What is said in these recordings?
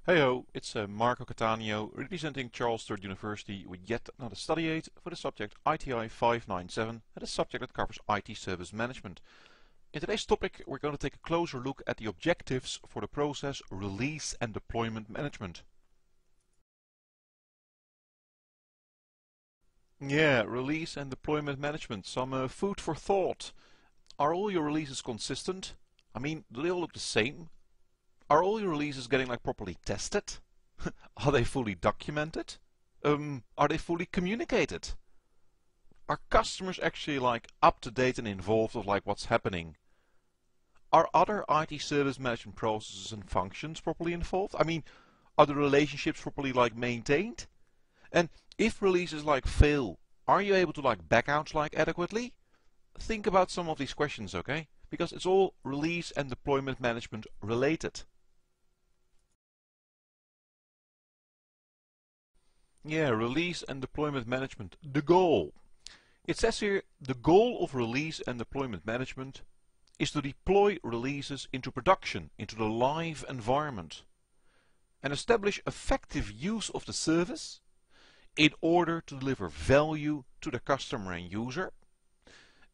Hey ho, it's Marco Catania representing Charles III University with yet another study aid for the subject ITI 597 and a subject that covers IT service management. In today's topic we're going to take a closer look at the objectives for the process release and deployment management. Yeah, release and deployment management, some food for thought. Are all your releases consistent? I mean, do they all look the same? Are all your releases getting properly tested? Are they fully documented? Are they fully communicated? Are customers actually up to date and involved of what's happening? Are other IT service management processes and functions properly involved? I mean, are the relationships properly maintained? And if releases fail, are you able to back out adequately? Think about some of these questions, okay? Because it's all release and deployment management related. Yeah, release and deployment management. The goal. It says here, the goal of release and deployment management is to deploy releases into production, into the live environment, and establish effective use of the service in order to deliver value to the customer and user,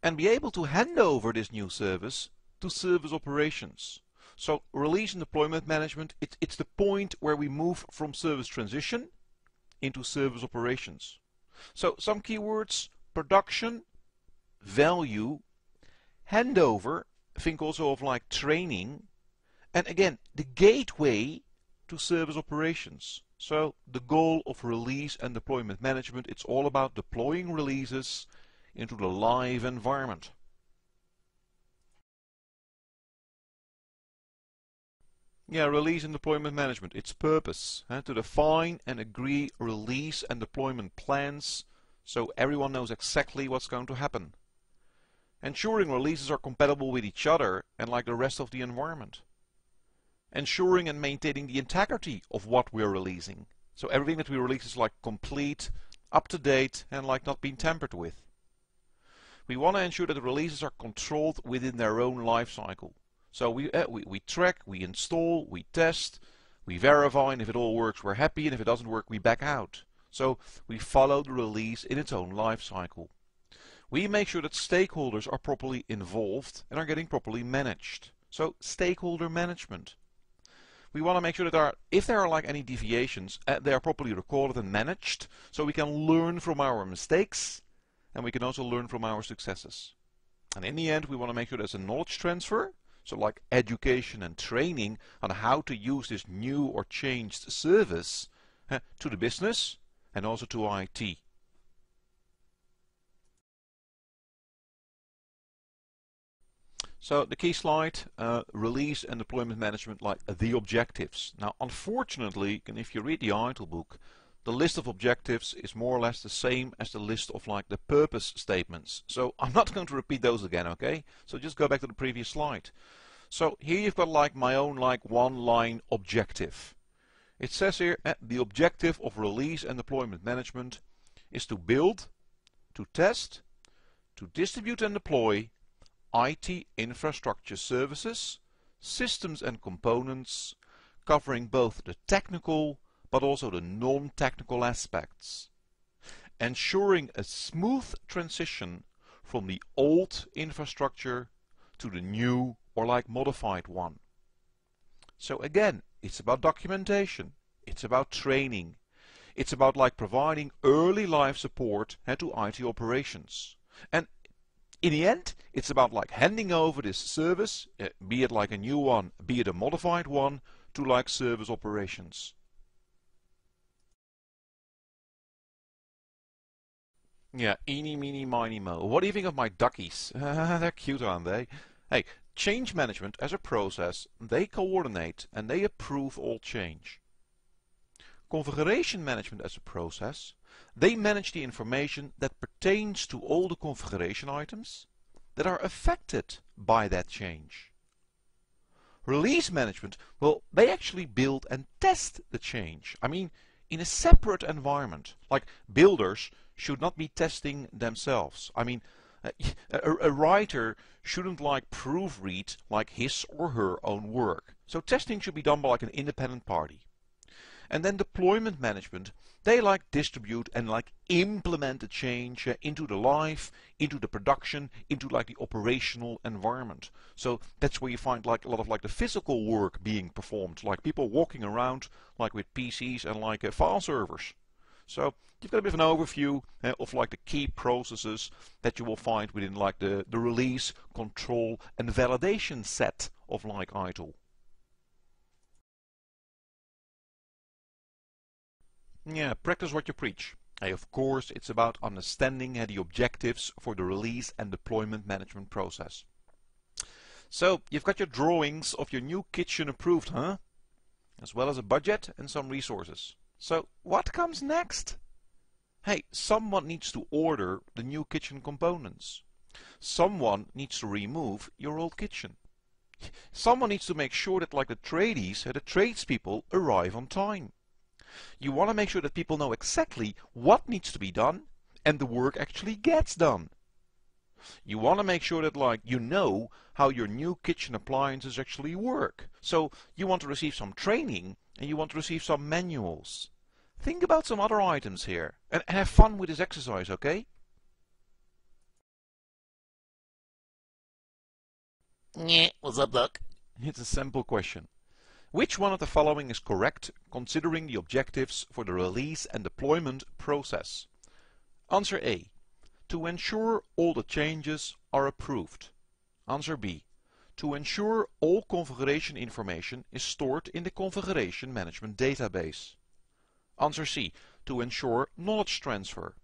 and be able to hand over this new service to service operations. So release and deployment management, it's the point where we move from service transition into service operations. So some keywords: production, value, handover, think also of training, and again the gateway to service operations. So the goal of release and deployment management, it's all about deploying releases into the live environment. Yeah, release and deployment management, its purpose, to define and agree release and deployment plans so everyone knows exactly what's going to happen. Ensuring releases are compatible with each other and the rest of the environment. Ensuring and maintaining the integrity of what we're releasing. So everything that we release is complete, up to date, and not being tampered with. We want to ensure that the releases are controlled within their own life cycle. So we track, we install, we test, we verify, and if it all works we're happy, and if it doesn't work we back out. So we follow the release in its own life cycle. We make sure that stakeholders are properly involved and are getting properly managed. So stakeholder management. We want to make sure that if there are any deviations, they are properly recorded and managed, so we can learn from our mistakes and we can also learn from our successes. And in the end we want to make sure there's a knowledge transfer, so education and training on how to use this new or changed service to the business and also to IT. So the key slide, release and deployment management, the objectives. Now unfortunately, and if you read the ITIL book, the list of objectives is more or less the same as the list of the purpose statements. So I'm not going to repeat those again, okay? So just go back to the previous slide. So here you've got my own one-line objective. It says here, the objective of release and deployment management is to build, to test, to distribute and deploy IT infrastructure services, systems and components, covering both the technical but also the non-technical aspects, ensuring a smooth transition from the old infrastructure to the new or modified one. So again, it's about documentation, it's about training, it's about providing early life support to IT operations. And in the end, it's about handing over this service, be it a new one, be it a modified one, to service operations. Yeah, eeny, meeny, miny, mo. What do you think of my duckies? They're cute, aren't they? Hey, change management as a process, they coordinate and they approve all change. Configuration management as a process, they manage the information that pertains to all the configuration items that are affected by that change. Release management, well, they actually build and test the change. I mean, in a separate environment. Builders should not be testing themselves. I mean, a writer shouldn't proofread his or her own work. So testing should be done by an independent party. And then deployment management, they like distribute and like implement the change into the life, into the production, into like the operational environment. So that's where you find like a lot of like the physical work being performed, like people walking around like with PCs and like file servers. So you've got a bit of an overview of like the key processes that you will find within like the release, control and validation set of like ITIL. Yeah, practice what you preach. Of course, it's about understanding the objectives for the release and deployment management process. So, you've got your drawings of your new kitchen approved, huh? As well as a budget and some resources. So, what comes next? Hey, someone needs to order the new kitchen components. Someone needs to remove your old kitchen. Someone needs to make sure that like the tradies, the tradespeople arrive on time. You want to make sure that people know exactly what needs to be done and the work actually gets done. You want to make sure that like you know how your new kitchen appliances actually work. So you want to receive some training and you want to receive some manuals. Think about some other items here and have fun with this exercise, okay? Yeah, what's up, Doc? It's a simple question. Which one of the following is correct considering the objectives for the release and deployment process? Answer A. To ensure all the changes are approved. Answer B. To ensure all configuration information is stored in the configuration management database. Answer C. To ensure knowledge transfer.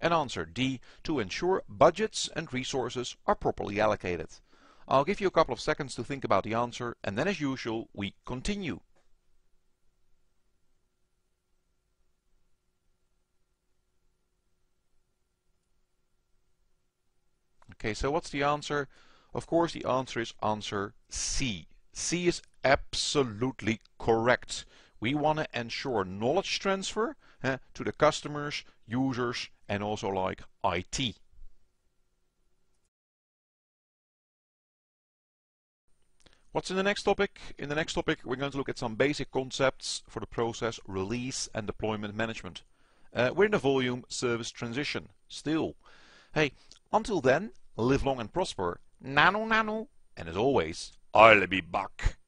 And answer D. To ensure budgets and resources are properly allocated. I'll give you a couple of seconds to think about the answer and then as usual we continue. Okay, so what's the answer? Of course the answer is answer C. C is absolutely correct. We want to ensure knowledge transfer to the customers, users and also like IT. What's in the next topic? In the next topic we're going to look at some basic concepts for the process release and deployment management. We're in the volume service transition still. Hey, until then, live long and prosper. Nano nano. And as always, I'll be back.